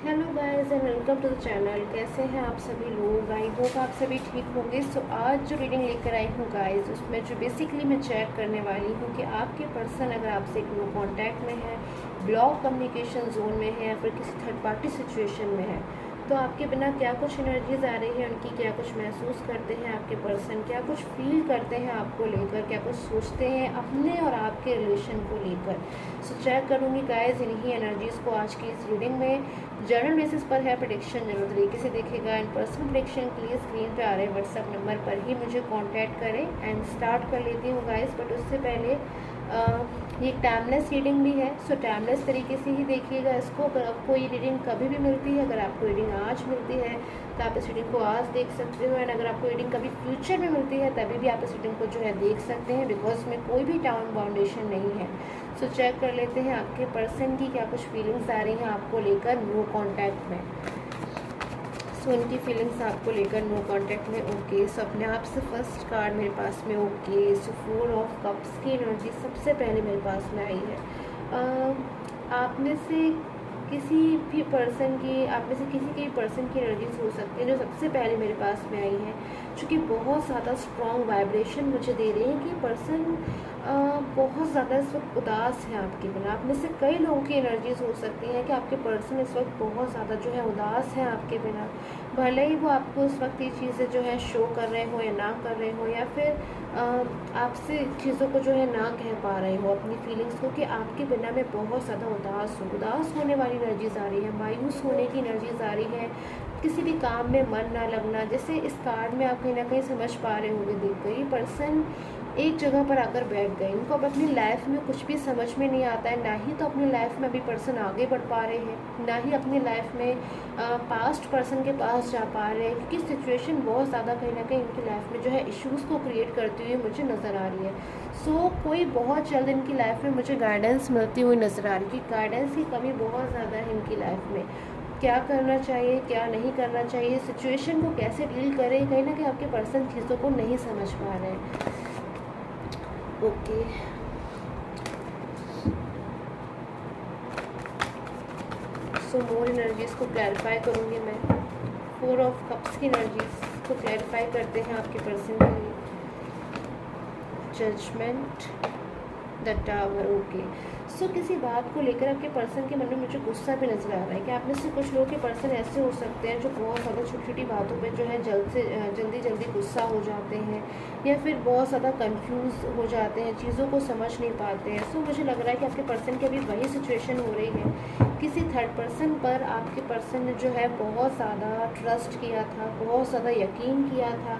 Hello guys and welcome to the channel. कैसे हैं आप सभी लोग? आई होप आप सभी ठीक होंगे। सो आज जो रीडिंग लेकर आई हूँ गाइस, उसमें जो बेसिकली मैं चेक करने वाली हूँ कि आपके पर्सन अगर आपसे नो कांटेक्ट में है, ब्लॉक कम्युनिकेशन जोन में है या फिर किसी थर्ड पार्टी सिचुएशन में है, तो आपके बिना क्या कुछ एनर्जीज आ रही है, उनकी क्या कुछ महसूस करते हैं आपके पर्सन, क्या कुछ फील करते हैं आपको लेकर, क्या कुछ सोचते हैं अपने और आपके रिलेशन को लेकर। सो चेक करूँगी गाइस इन्हीं एनर्जीज़ को आज की इस रीडिंग में। जर्नल बेसिस पर है प्रेडिक्शन, जनरल तरीके से देखेगा। एंड पर्सनल प्रेडिक्शन के लिए स्क्रीन पे आ रहे व्हाट्सएप नंबर पर ही मुझे कांटेक्ट करें। एंड स्टार्ट कर लेती हूँ गाइस, बट उससे पहले ये टाइमलेस रीडिंग भी है। सो टाइमलेस तरीके से ही देखिएगा इसको। अगर आपको ये रीडिंग कभी भी मिलती है, अगर आपको रीडिंग आज मिलती है तो आप इस रीडिंग को आज देख सकते हो। एंड अगर आपको रीडिंग कभी फ्यूचर में मिलती है तभी भी आप इस रीडिंग को जो है देख सकते हैं, बिकॉज इसमें कोई भी टाइम बाउंडेशन नहीं है। सो चेक कर लेते हैं आपके पर्सन की क्या कुछ फीलिंग्स आ रही हैं आपको लेकर नो कांटेक्ट में। सो उनकी फीलिंग्स आपको लेकर नो कांटेक्ट में। ओके, सो अपने आप से फर्स्ट कार्ड मेरे पास में। ओके, सो 4 ऑफ कप्स की एनर्जी सबसे पहले मेरे पास में आई है। आप में से किसी भी पर्सन की, आप में से किसी के भी पर्सन की एनर्जीज हो सकती है जो सबसे पहले मेरे पास में आई है, चूँकि बहुत ज़्यादा स्ट्रॉन्ग वाइब्रेशन मुझे दे रही है कि पर्सन बहुत ज़्यादा इस वक्त उदास है आपके बिना। आप में से कई लोगों की एनर्जीज हो सकती हैं कि आपके पर्सन इस वक्त बहुत ज़्यादा जो है उदास है आपके बिना। भले ही वो आपको इस वक्त ये चीज़ें जो है शो कर रहे हो या ना कर रहे हो, या फिर आपसे चीज़ों को जो है ना कह पा रहे हो अपनी फीलिंग्स को, कि आपके बिना में बहुत ज़्यादा उदास हो। उदास होने वाली एनर्जीज आ रही है, मायूस होने की एनर्जीज आ रही है, किसी भी काम में मन ना लगना। जैसे इस कार्ड में आप कहीं ना कहीं समझ पा रहे होंगे, देखकर ये पर्सन एक जगह पर आकर बैठ गए। इनको अब अपनी लाइफ में कुछ भी समझ में नहीं आता है, ना ही तो अपनी लाइफ में अभी पर्सन आगे बढ़ पा रहे हैं, ना ही अपनी लाइफ में पास्ट पर्सन के पास जा पा रहे हैं, क्योंकि सिचुएशन बहुत ज़्यादा कहीं ना कहीं इनकी लाइफ में जो है इश्यूज़ को क्रिएट करती हुई मुझे नज़र आ रही है। सो कोई बहुत जल्द इनकी लाइफ में मुझे गाइडेंस मिलती हुई नज़र आ रही है, कि गाइडेंस की कमी बहुत ज़्यादा है इनकी लाइफ में। क्या करना चाहिए, क्या नहीं करना चाहिए, सिचुएशन को कैसे डील करें, कहीं ना कहीं आपके पर्सन चीज़ों को नहीं समझ पा रहे हैं। ओके, सो मोर एनर्जीज को क्लैरिफाई करूँगी मैं। 4 ऑफ कप्स की एनर्जीज को क्लैरिफाई करते हैं आपके पर्सन के लिए। Judgement, the tower. Okay, so किसी बात को लेकर आपके पर्सन के मन में मुझे गुस्सा भी नजर आ रहा है, कि आप में से कुछ लोगों के पर्सन ऐसे हो सकते हैं जो बहुत ज़्यादा छोटी छोटी बातों पे जो है जल्दी गुस्सा हो जाते हैं, या फिर बहुत ज़्यादा कंफ्यूज हो जाते हैं, चीज़ों को समझ नहीं पाते हैं। सो मुझे लग रहा है कि आपके पर्सन की अभी वही सिचुएशन हो रही है, किसी थर्ड पर्सन पर आपके पर्सन ने जो है बहुत ज़्यादा ट्रस्ट किया था, बहुत ज़्यादा यकीन किया था,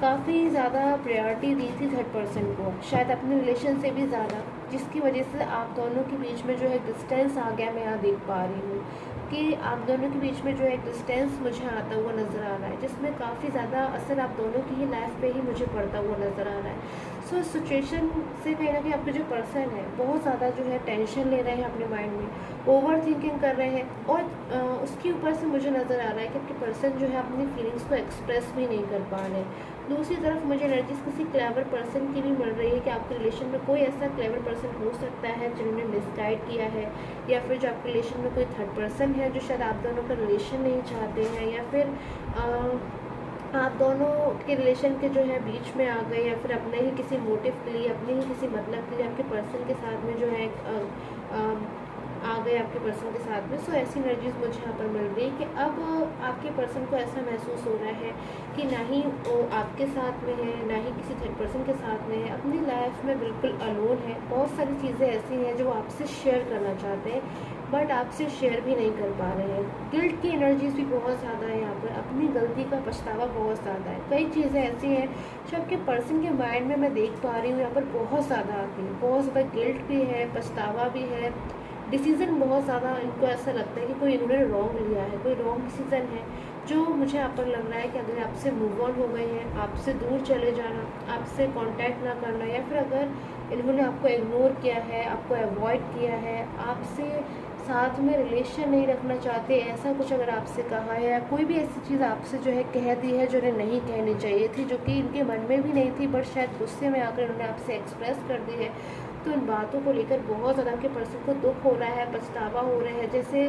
काफ़ी ज़्यादा प्रायोरिटी दी थी थर्ड पर्सन को, शायद अपने रिलेशन से भी ज़्यादा, जिसकी वजह से आप दोनों के बीच में जो है डिस्टेंस आ गया। मैं यहाँ देख पा रही हूँ कि आप दोनों के बीच में जो है एक डिस्टेंस मुझे आता हुआ नज़र आ रहा है, जिसमें काफ़ी ज़्यादा असर आप दोनों की ही लाइफ पे ही मुझे पड़ता हुआ नज़र आ रहा है। सो इस सिचुएशन से कहीं ना कहीं आपके जो पर्सन है बहुत ज़्यादा जो है टेंशन ले रहे हैं अपने माइंड में, ओवर थिंकिंग कर रहे हैं, और उसके ऊपर से मुझे नज़र आ रहा है कि आपके पर्सन जो है अपनी फीलिंग्स को एक्सप्रेस भी नहीं कर पा रहे हैं। दूसरी तरफ मुझे एनर्जीज किसी क्लेवर पर्सन की भी मिल रही है, कि आपके रिलेशन में कोई ऐसा क्लेवर पर्सन हो सकता है जिन्होंने मिसगाइड किया है, या फिर जो आपके रिलेशन में कोई थर्ड पर्सन है जो शायद आप दोनों का रिलेशन नहीं चाहते हैं, या फिर आप दोनों के रिलेशन के जो है बीच में आ गए, या फिर अपने ही किसी मोटिव के लिए, अपने ही किसी मतलब के लिए आपके पर्सन के साथ में जो है आ गए आपके पर्सन के साथ में। सो ऐसी एनर्जीज मुझे यहाँ पर मिल रही है कि अब आपके पर्सन को ऐसा महसूस हो रहा है कि ना ही वो आपके साथ में है, ना ही किसी थर्ड पर्सन के साथ में है, अपनी लाइफ में बिल्कुल अलोन है। बहुत सारी चीज़ें ऐसी हैं जो आपसे शेयर करना चाहते हैं, बट आपसे शेयर भी नहीं कर पा रहे हैं। गिल्ट की एनर्जीज भी बहुत ज़्यादा है यहाँ पर, अपनी गलती का पछतावा बहुत ज़्यादा है। कई चीज़ें ऐसी हैं जो आपके पर्सन के माइंड में मैं देख पा रही हूँ यहाँ पर बहुत ज़्यादा आती है। बहुत ज़्यादा गिल्ट भी है, पछतावा भी है, डिसीज़न बहुत ज़्यादा इनको ऐसा लगता है कि कोई इन्होंने रॉन्ग लिया है, कोई रॉन्ग डिसीज़न है, जो मुझे यहाँ पर लग रहा है कि अगर आपसे मूव ऑन हो गए हैं, आपसे दूर चले जाना, आपसे कांटेक्ट ना करना, या फिर अगर इन्होंने आपको इग्नोर किया है, आपको अवॉइड किया है, आपसे साथ में रिलेशन नहीं रखना चाहते, ऐसा कुछ अगर आपसे कहा है, या कोई भी ऐसी चीज़ आपसे जो है कह दी है जो इन्हें नहीं कहनी चाहिए थी, जो कि इनके मन में भी नहीं थी, बट शायद गुस्से में आकर इन्होंने आपसे एक्सप्रेस कर दी है, तो इन बातों को लेकर बहुत ज़्यादा आपके पर्सन को दुख हो रहा है, पछतावा हो रहा है। जैसे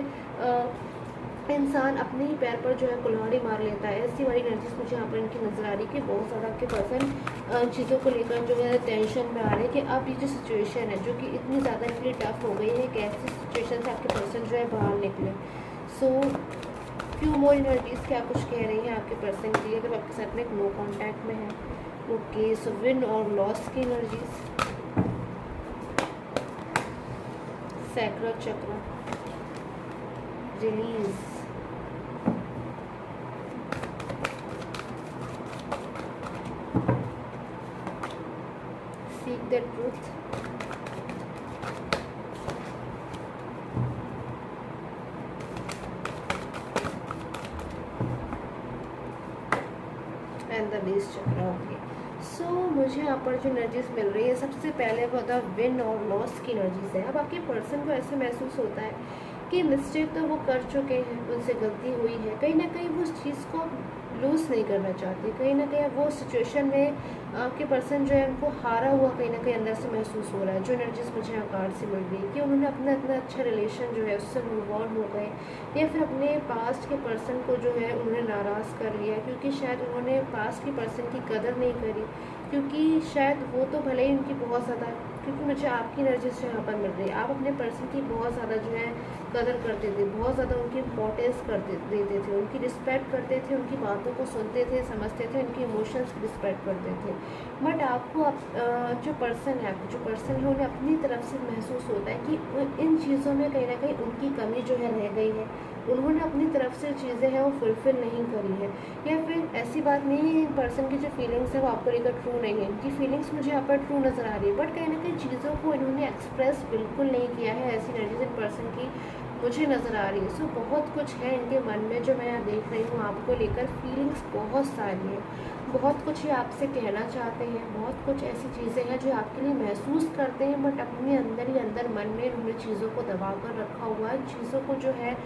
इंसान अपने ही पैर पर जो है कुल्हाड़ी मार लेता है। ऐसी वाली एनर्जीज मुझे यहाँ पर इनकी नज़र आ रही है कि बहुत ज़्यादा आपके पर्सन चीज़ों को लेकर जो है टेंशन में आ रहे हैं कि अब ये जो सिचुएशन है जो कि इतनी ज़्यादा इनके लिए टफ हो गई है कि ऐसी सिचुएशन से आपके पर्सन जो है बाहर निकले। सो फ्यू मोर एनर्जीज क्या कुछ कह रही हैं आपके पर्सन के लिए अगर आपके साथ में एक नो कॉन्टैक्ट में है। ओके, सो विन और लॉस की एनर्जीज, सैक्रल चक्र, release, seek the truth, and the base चक्र। ओके, सो मुझे यहाँ पर जो एनर्जीज मिल रही है सबसे पहले वो द विन और लॉस की एनर्जीज है। अब आपके पर्सन को ऐसे महसूस होता है कि मिस्टेक तो वो कर चुके हैं, उनसे गलती हुई है, कहीं ना कहीं वो उस चीज़ को लूज़ नहीं करना चाहते, कहीं ना कहीं वो सिचुएशन में आपके पर्सन जो है उनको हारा हुआ कहीं ना कहीं अंदर से महसूस हो रहा है। जो एनर्जीज मुझे यहाँ कार्ड से मिल रही है कि उन्होंने अपना इतना अच्छा रिलेशन जो है उससे मूव ऑन हो गए, या फिर अपने पास्ट के पर्सन को जो है उन्होंने नाराज़ कर लिया क्योंकि शायद उन्होंने पास्ट के पर्सन की कदर नहीं करी, क्योंकि शायद वो तो भले ही उनकी बहुत ज़्यादा, क्योंकि मुझे आपकी एनर्जी से यहाँ पर मिल रही है आप अपने पर्सन की बहुत ज़्यादा जो है कदर करते थे, बहुत ज़्यादा उनकी इंपॉर्टेंस देते थे, उनकी रिस्पेक्ट करते थे, उनकी बातों को सुनते थे, समझते थे, उनकी इमोशंस की रिस्पेक्ट करते थे। बट आपको जो पर्सन है, आपको जो पर्सन है उन्हें अपनी तरफ से महसूस होता है कि इन चीज़ों में कहीं ना कहीं उनकी कमी जो है रह गई है, उन्होंने अपनी तरफ से चीज़ें हैं वो फुलफ़िल नहीं करी है, या फिर ऐसी बात नहीं है पर्सन की जो फीलिंग्स है वो आपको लेकर ट्रू नहीं है, इनकी फीलिंग्स मुझे यहाँ पर ट्रू नज़र आ रही है, बट कहीं ना कहीं चीज़ों को इन्होंने एक्सप्रेस बिल्कुल नहीं किया है। ऐसी एनर्जीज इन पर्सन की मुझे नज़र आ रही है। सो बहुत कुछ है इनके मन में जो मैं यहाँ देख रही हूँ, आपको लेकर फीलिंग्स बहुत सारी हैं, बहुत कुछ ये आपसे कहना चाहते हैं, बहुत कुछ ऐसी चीज़ें हैं जो आपके लिए महसूस करते हैं, बट अपने अंदर ही अंदर मन में उन्होंने चीज़ों को दबा कर रखा हुआ है। चीज़ों को जो है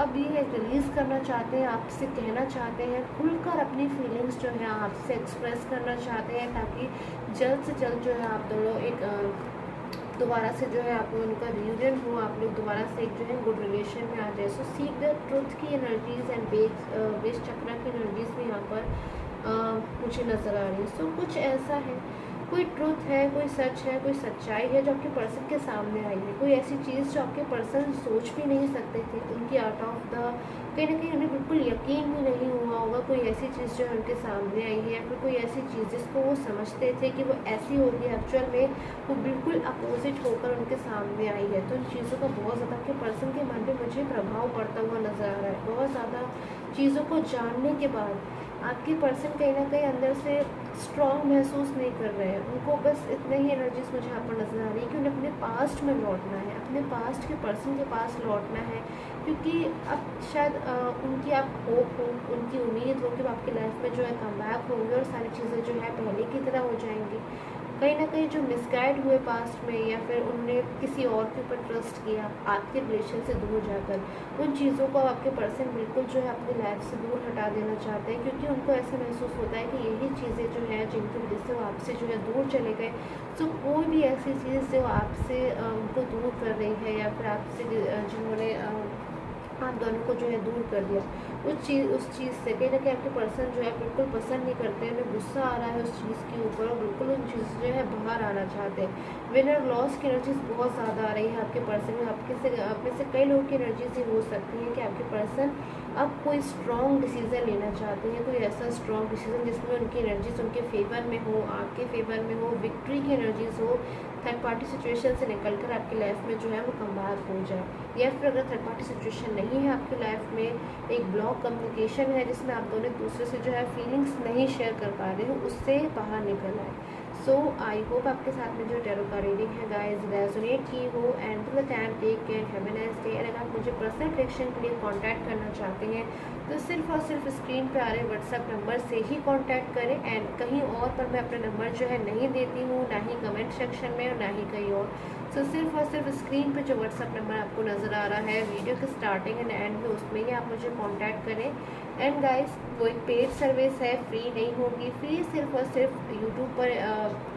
अब ये रिलीज़ करना चाहते हैं, आपसे कहना चाहते हैं, खुलकर अपनी फीलिंग्स जो है आपसे एक्सप्रेस करना चाहते हैं, ताकि जल्द से जल्द जो है आप दोनों एक दोबारा से जो है आप लोग उनका रियूनियन हो, आप लोग दोबारा से एक जो है गुड रिलेशन में आ जाए। सो सीक द ट्रुथ की एनर्जीज एंड बेस चक्रा की एनर्जीज भी यहाँ पर मुझे नज़र आ रही है। सो कुछ ऐसा है, कोई ट्रुथ है, कोई सच है, कोई सच्चाई है जो आपके पर्सन के सामने आई है, कोई ऐसी चीज़ जो आपके पर्सन सोच भी नहीं सकते थे, उनकी आउट ऑफ द कहीं ना कहीं उन्हें बिल्कुल यकीन भी नहीं हुआ होगा, कोई ऐसी चीज़ जो है उनके सामने आई है, या फिर कोई ऐसी चीज़ जिसको वो समझते थे कि वो ऐसी होगी, एक्चुअल में वो बिल्कुल अपोजिट होकर उनके सामने आई है। तो इन चीज़ों का बहुत ज़्यादा आपके पर्सन के मन पर मुझे प्रभाव पड़ता हुआ नज़र आ रहा है। बहुत ज़्यादा चीज़ों को जानने के बाद आपके पर्सन कहीं ना कहीं अंदर से स्ट्रॉन्ग महसूस नहीं कर रहे हैं, उनको बस इतने ही एनर्जीज मुझे यहाँ पर नज़र आ रही है कि उन्हें अपने पास्ट में लौटना है, अपने पास्ट के पर्सन के पास लौटना है, क्योंकि अब शायद उनकी आप होप हो, उनकी उम्मीद हो कि आपकी लाइफ में जो है कम बैक होंगे और सारी चीज़ें जो है पहले की तरह हो जाएंगी। कहीं ना कहीं जो मिसगाइड हुए पास्ट में, या फिर उनने किसी और के ऊपर ट्रस्ट किया आपके रिलेशन से दूर जाकर, उन चीज़ों को आपके पर्सन बिल्कुल जो है अपनी लाइफ से दूर हटा देना चाहते हैं, क्योंकि उनको ऐसा महसूस होता है कि यही चीज़ें जो है जिनकी वजह से वो आपसे जो है दूर चले गए। तो कोई भी ऐसी चीज़ जो आपसे उनको दूर कर रही है, या फिर आपसे जिन्होंने आप दोनों को जो है दूर कर दिया, उस चीज़ से कहीं ना कहीं आपके पर्सन जो है बिल्कुल पसंद नहीं करते हैं, उन्हें गुस्सा आ रहा है उस चीज़ के ऊपर, और बिल्कुल उन चीज़ जो है बाहर आना चाहते हैं। विनर लॉस की एनर्जीज बहुत ज़्यादा आ रही है आपके पर्सन में। आप में से कई लोगों की एनर्जीज ये हो सकती है कि आपके पर्सन अब कोई स्ट्रॉन्ग डिसीज़न लेना चाहते हैं, कोई ऐसा स्ट्रॉन्ग डिसीज़न जिसमें उनकी एनर्जीज उनके फेवर में हो, आपके फेवर में हो, विक्ट्री की एनर्जीज हो, थर्ड पार्टी सिचुएशन से निकलकर आपकी लाइफ में जो है वो कमबैक हो जाए, या फिर अगर थर्ड पार्टी सिचुएशन नहीं है आपकी लाइफ में, एक ब्लॉक कम्युनिकेशन है जिसमें आप दोनों दूसरे से जो है फीलिंग्स नहीं शेयर कर पा रहे हो, उससे बाहर निकल आए। सो आई होप आपके साथ में जो टैरो का रीडिंग है गाइस रेजोनेट की हो, and till the time take care, have a nice day. अगर आप मुझे पर्सनल प्रेडिक्शन के लिए कांटेक्ट करना चाहते हैं तो सिर्फ और सिर्फ स्क्रीन पे आ रहे व्हाट्सएप नंबर से ही कांटेक्ट करें, एंड कहीं और पर मैं अपना नंबर जो है नहीं देती हूँ, ना ही कमेंट सेक्शन में और ना ही कहीं और। सो सिर्फ और सिर्फ स्क्रीन पे जो व्हाट्सएप नंबर आपको नज़र आ रहा है वीडियो के स्टार्टिंग एंड एंड में, उसमें ही आप मुझे कॉन्टैक्ट करें, एंड गाइस वो एक पेड सर्विस है, फ्री नहीं होगी, फ्री सिर्फ और सिर्फ यूट्यूब पर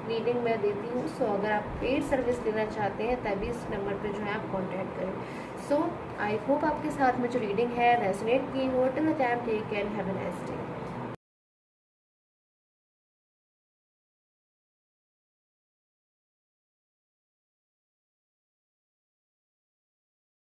रीडिंग मैं देती हूँ। सो अगर आप पेड सर्विस लेना चाहते हैं तभी इस नंबर पर जो है आप कॉन्टैक्ट करें। सो आई होप आपके साथ में जो रीडिंग है रेजोनेट की हो। Till the time take care, have a nice day.